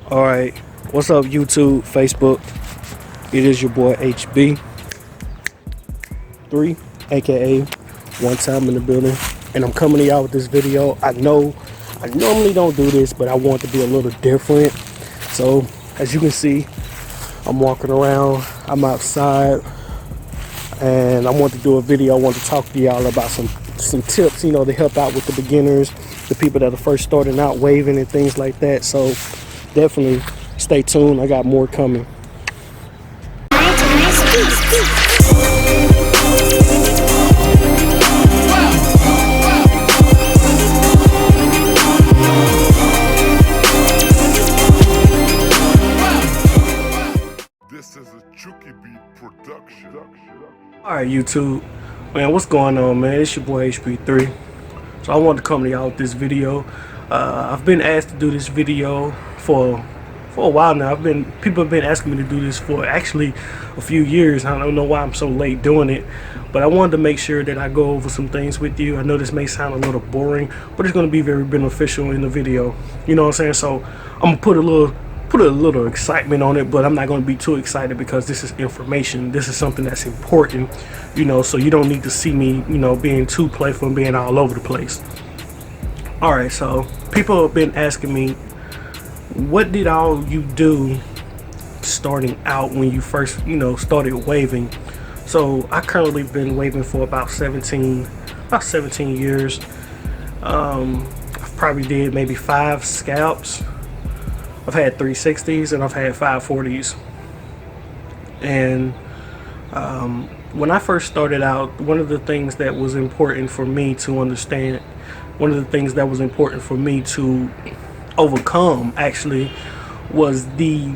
Alright, what's up YouTube, Facebook? It is your boy HB3, aka One Time in the Building, and I'm coming to y'all with this video. I know I normally don't do this, but I want it to be a little different. So as you can see, I'm walking around, I'm outside, and I want to do a video. I want to talk to y'all about some tips, to help out with the beginners, the people that are first starting out waving and things like that. So definitely stay tuned. I got more coming. This is a Chuki beat production. Alright YouTube, man, what's going on, man? It's your boy HB3. So I wanted to come to y'all with this video. I've been asked to do this video for a while now. People have been asking me to do this for actually a few years. I don't know why I'm so late doing it, but I wanted to make sure that I go over some things with you. I know this may sound a little boring, but it's going to be very beneficial in the video. You know what I'm saying? So I'm gonna put a little excitement on it, but I'm not going to be too excited because this is information. This is something that's important, so you don't need to see me, being too playful and being all over the place. All right, so people have been asking me, what did all you do starting out when you first, started waving? So I currently been waving for about 17 years. I've probably did maybe 5 scalps. I've had 360s and I've had 540s. And when I first started out, one of the things that was important for me to understand, one of the things that was important for me to overcome actually was the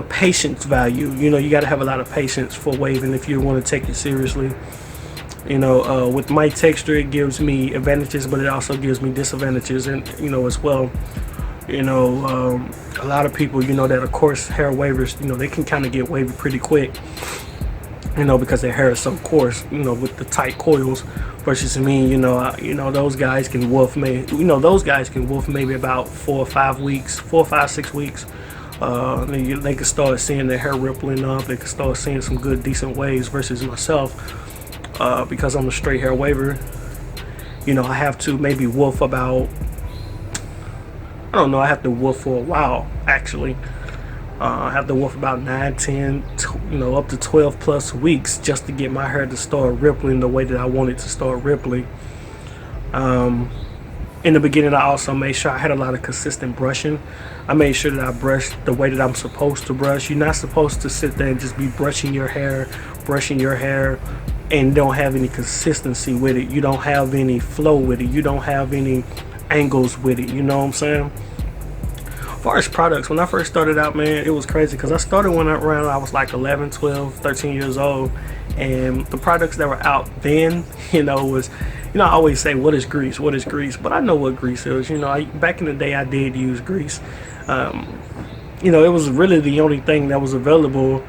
patience value. You got to have a lot of patience for waving if you want to take it seriously. With my texture, it gives me advantages, but it also gives me disadvantages, and as well. A lot of people, that are coarse hair wavers, they can kind of get wavy pretty quick, because their hair is so coarse, with the tight coils, versus me, those guys can wolf maybe about 4 or 5 weeks, 4 or 5, 6 weeks. They can start seeing their hair rippling up. They can start seeing some good, decent waves, versus myself, because I'm a straight hair waver. I have to maybe wolf about, I have to wolf for a while, actually. I have to wolf about 9, 10, up to 12 plus weeks just to get my hair to start rippling the way that I want it to start rippling. In the beginning, I also made sure I had a lot of consistent brushing. I made sure that I brushed the way that I'm supposed to brush. You're not supposed to sit there and just be brushing your hair, and don't have any consistency with it. You don't have any flow with it. You don't have any angles with it. You know what I'm saying? As far as products, when I first started out, man, it was crazy because I started when I was like 11, 12, 13 years old, and the products that were out then, was, I always say, what is grease, but I know what grease is. Back in the day, I did use grease. It was really the only thing that was available,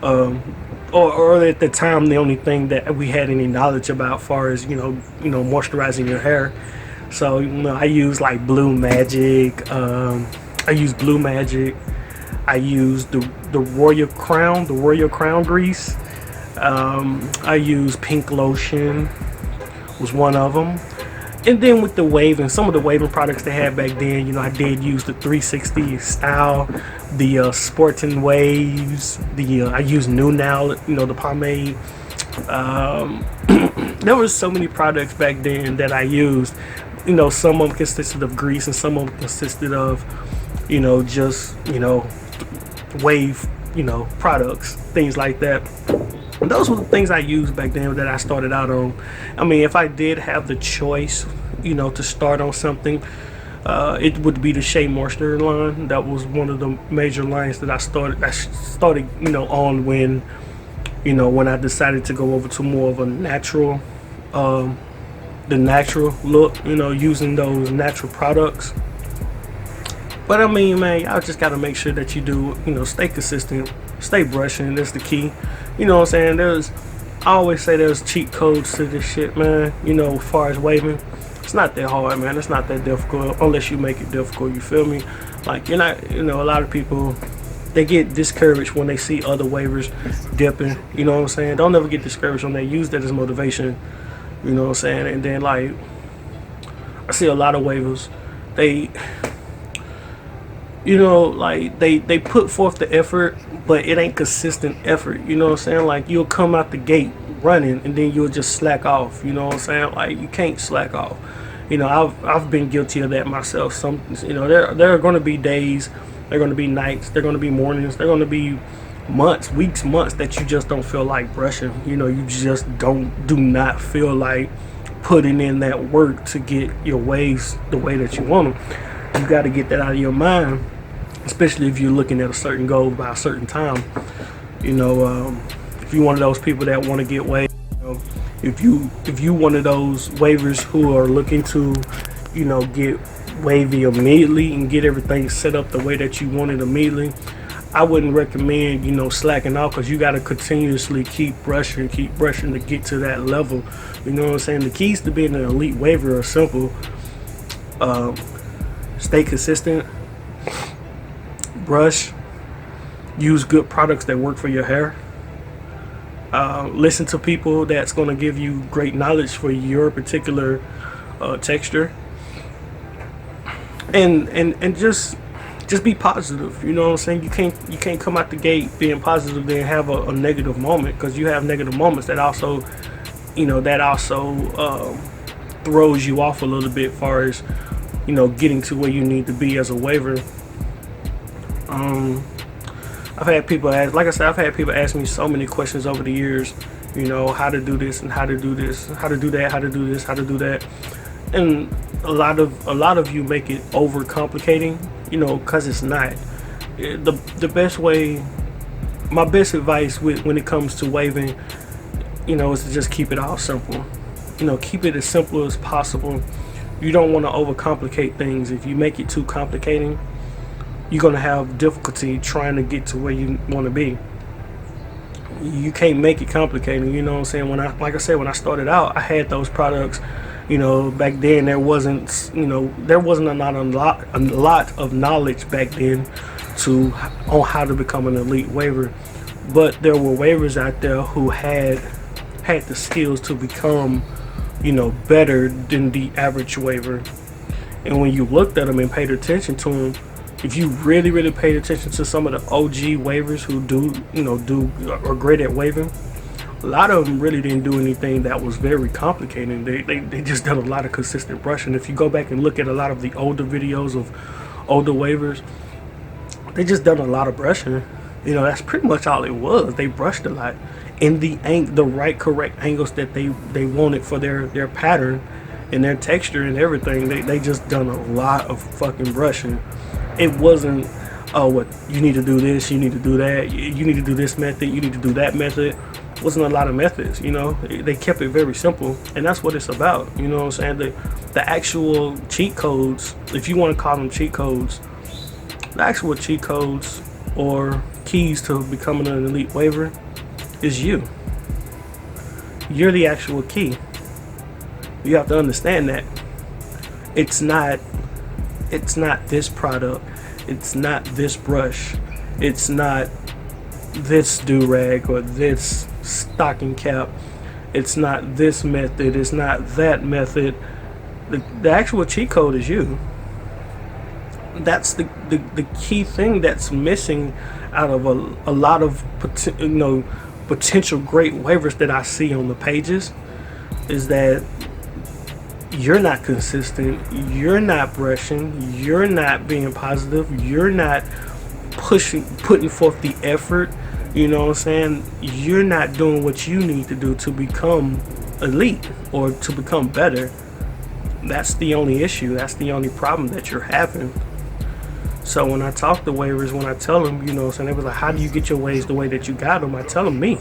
or at the time the only thing that we had any knowledge about, as far as moisturizing your hair. So I use like Blue Magic. I use Blue Magic. I use the Royal Crown grease. I use Pink Lotion, was one of them. And then with the waving, some of the waving products they had back then, I did use the 360 style, the Sporting Waves, I used New Now, the pomade. There was so many products back then that I used. Some of them consisted of grease and some of them consisted of, just, wave, products, things like that. And those were the things I used back then that I started out on. I mean, if I did have the choice, to start on something, it would be the Shea Moisture line. That was one of the major lines that I started, on when I decided to go over to more of a natural, the natural look, using those natural products. But I mean, man, y'all just gotta make sure that you do, stay consistent, stay brushing. That's the key. You know what I'm saying? I always say there's cheat codes to this shit, man. As far as waving, it's not that hard, man. It's not that difficult unless you make it difficult. You feel me? Like, you're not, a lot of people, they get discouraged when they see other waivers dipping. You know what I'm saying? Don't ever get discouraged when they use that as motivation. You know what I'm saying? And then, like, I see a lot of waivers. They, like, they put forth the effort, but it ain't consistent effort. You know what I'm saying? Like, you'll come out the gate running, and then you'll just slack off. You know what I'm saying? Like, you can't slack off. I've been guilty of that myself. There are going to be days, there are going to be nights, there are going to be mornings, there are going to be months, weeks, months that you just don't feel like brushing. You just do not feel like putting in that work to get your waves the way that you want them. You got to get that out of your mind, especially if you're looking at a certain goal by a certain time. If you're one of those people that want to get waves, if you one of those waivers who are looking to, get wavy immediately and get everything set up the way that you want it immediately, I wouldn't recommend, slacking off, because you got to continuously keep brushing to get to that level. You know what I'm saying? The keys to being an elite waver are simple. Stay consistent, brush, use good products that work for your hair. Listen to people that's going to give you great knowledge for your particular texture, and just be positive. You know what I'm saying? You can't come out the gate being positive then have a negative moment, because you have negative moments that also throws you off a little bit, as far as getting to where you need to be as a waver. I've had people ask me so many questions over the years, how to do this and how to do this, how to do that, how to do this, how to do that. And a lot of you make it over complicating, because it's not. The best way, my best advice when it comes to waving, is to just keep it all simple. Keep it as simple as possible. You don't want to overcomplicate things. If you make it too complicating, you're going to have difficulty trying to get to where you want to be. You can't make it complicated. You know what I'm saying? When I started out, I had those products. Back then there wasn't a lot of knowledge back then on how to become an elite waver, but there were wavers out there who had the skills to become, better than the average waver. And when you looked at them and paid attention to them, if you really, really paid attention to some of the OG waivers who are great at waving, a lot of them really didn't do anything that was very complicated. They just did a lot of consistent brushing. If you go back and look at a lot of the older videos of older waivers, they just done a lot of brushing. That's pretty much all it was. They brushed a lot in the right correct angles that they wanted for their pattern and their texture and everything. They just done a lot of fucking brushing. It wasn't, you need to do this, you need to do that, you need to do this method, you need to do that method. It wasn't a lot of methods. They kept it very simple, and that's what it's about. You know what I'm saying? The actual cheat codes, if you want to call them cheat codes, the actual cheat codes or keys to becoming an elite waver is you. You're the actual key. You have to understand that. It's not this product, it's not this brush, it's not this do-rag or this stocking cap, it's not this method, it's not that method. The actual cheat code is you. That's the key thing that's missing out of a lot of potential great waivers that I see on the pages, is that you're not consistent, you're not brushing, you're not being positive, you're not putting forth the effort. You know what I'm saying? You're not doing what you need to do to become elite or to become better. That's the only issue. That's the only problem that you're having. So when I talk to waivers, when I tell them, you know what I'm saying, they was like, how do you get your waves the way that you got them? I tell them me.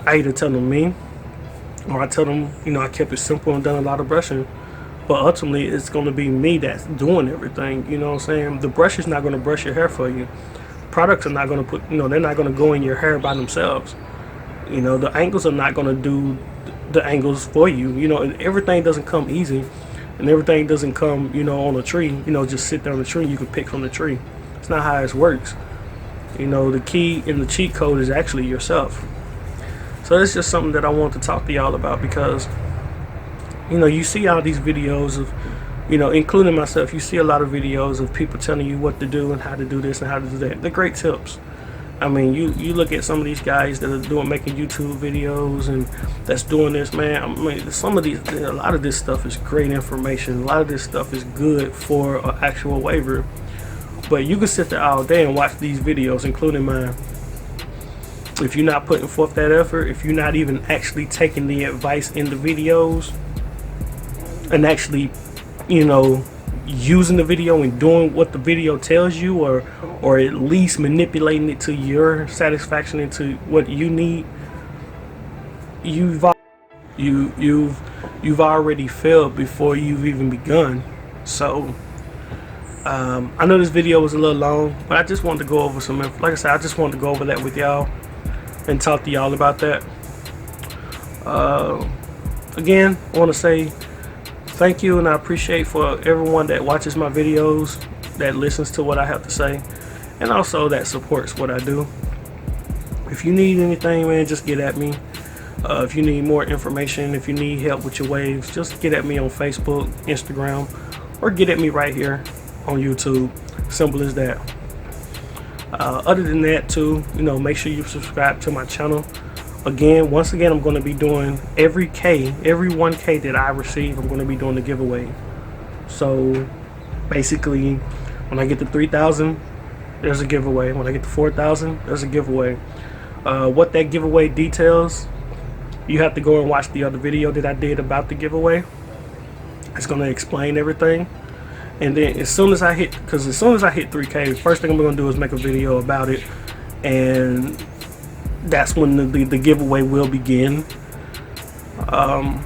I either tell them me, or I tell them, I kept it simple and done a lot of brushing. But ultimately, it's going to be me that's doing everything. You know what I'm saying? The brush is not going to brush your hair for you. Products are not going to they're not going to go in your hair by themselves. The angles are not going to do the angles for you. Everything doesn't come easy. and everything doesn't come, on a tree. Just sit there on the tree. You can pick from the tree. It's not how it works. The key in the cheat code is actually yourself. So it's just something that I want to talk to y'all about, because you see all these videos of, including myself, you see a lot of videos of people telling you what to do and how to do this and how to do that. They're great tips. I mean, you look at some of these guys that are making YouTube videos and that's doing this, man. I mean, a lot of this stuff is great information. A lot of this stuff is good for an actual waiver. But you can sit there all day and watch these videos, including mine. If you're not putting forth that effort, if you're not even actually taking the advice in the videos and actually, using the video and doing what the video tells you, or at least manipulating it to your satisfaction into what you need, you've already failed before you've even begun. So I know this video was a little long, but I just wanted to go over like I said, I just wanted to go over that with y'all and talk to y'all about that. Again, I want to say thank you, and I appreciate for everyone that watches my videos, that listens to what I have to say, and also that supports what I do. If you need anything, man, just get at me. If you need more information, if you need help with your waves, just get at me on Facebook, Instagram, or get at me right here on YouTube. Simple as that. Other than that too, make sure you subscribe to my channel. Once again, I'm going to be doing every 1K that I receive, I'm going to be doing the giveaway. So basically, when I get to 3,000, there's a giveaway. When I get to 4,000, there's a giveaway. What that giveaway details, you have to go and watch the other video that I did about the giveaway. It's going to explain everything. And then as soon as I hit 3K, the first thing I'm going to do is make a video about it, and that's when the giveaway will begin. I'm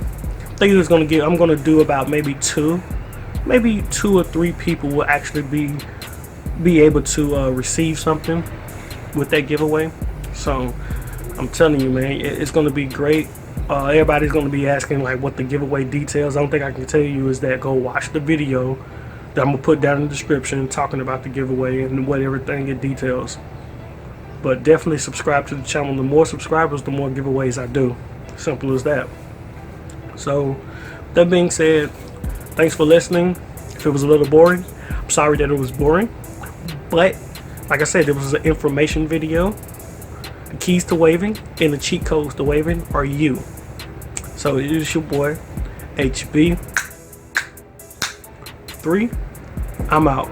going to do about maybe two or three people will actually be able to receive something with that giveaway. So I'm telling you, man, it's going to be great. Everybody's going to be asking like what the giveaway details. I don't think I can tell you is that go watch the video that I'm going to put down in the description talking about the giveaway and what everything it details. But definitely subscribe to the channel. The more subscribers, the more giveaways I do. Simple as that. So that being said, thanks for listening. If it was a little boring, I'm sorry that it was boring, but like I said, it was an information video. The keys to waving and the cheat codes to waving are you. So it is your boy HB3. I'm out.